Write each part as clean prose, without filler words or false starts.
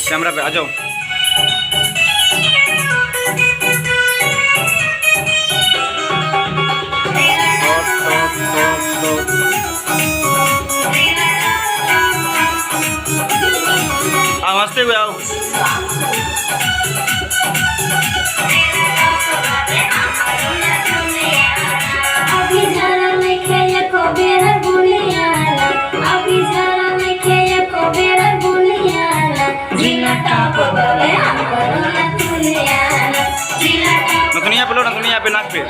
Camera पे आ जाओ। हंसते हुए आओ। नथुनिया पे लो, नथुनिया पे, नाक पे।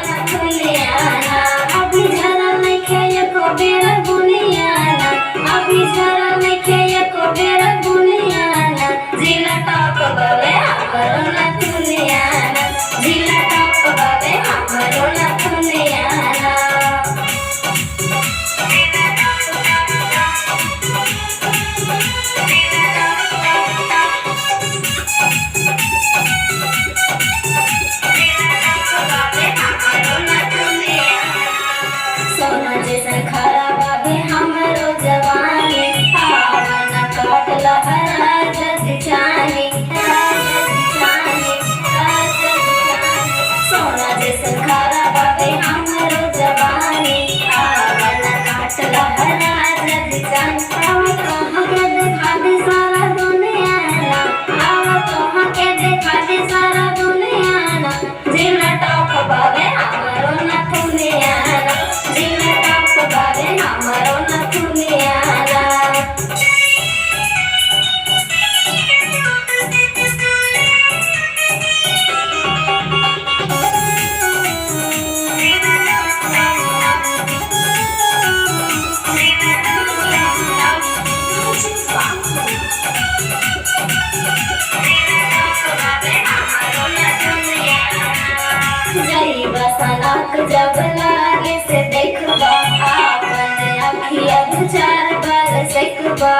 जब लागे से देखबा आपन अखिया दू चार बार सेकबा,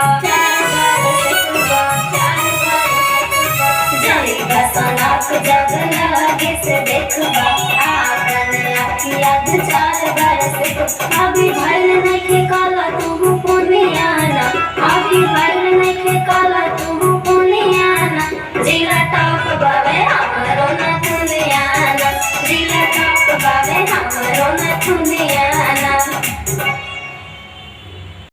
जईबा सनक जब लागे से देखबा आपन अखिया दू चार बार सेकबा। अभी भइल नइखे काला तू पुनियाना, अभी भइल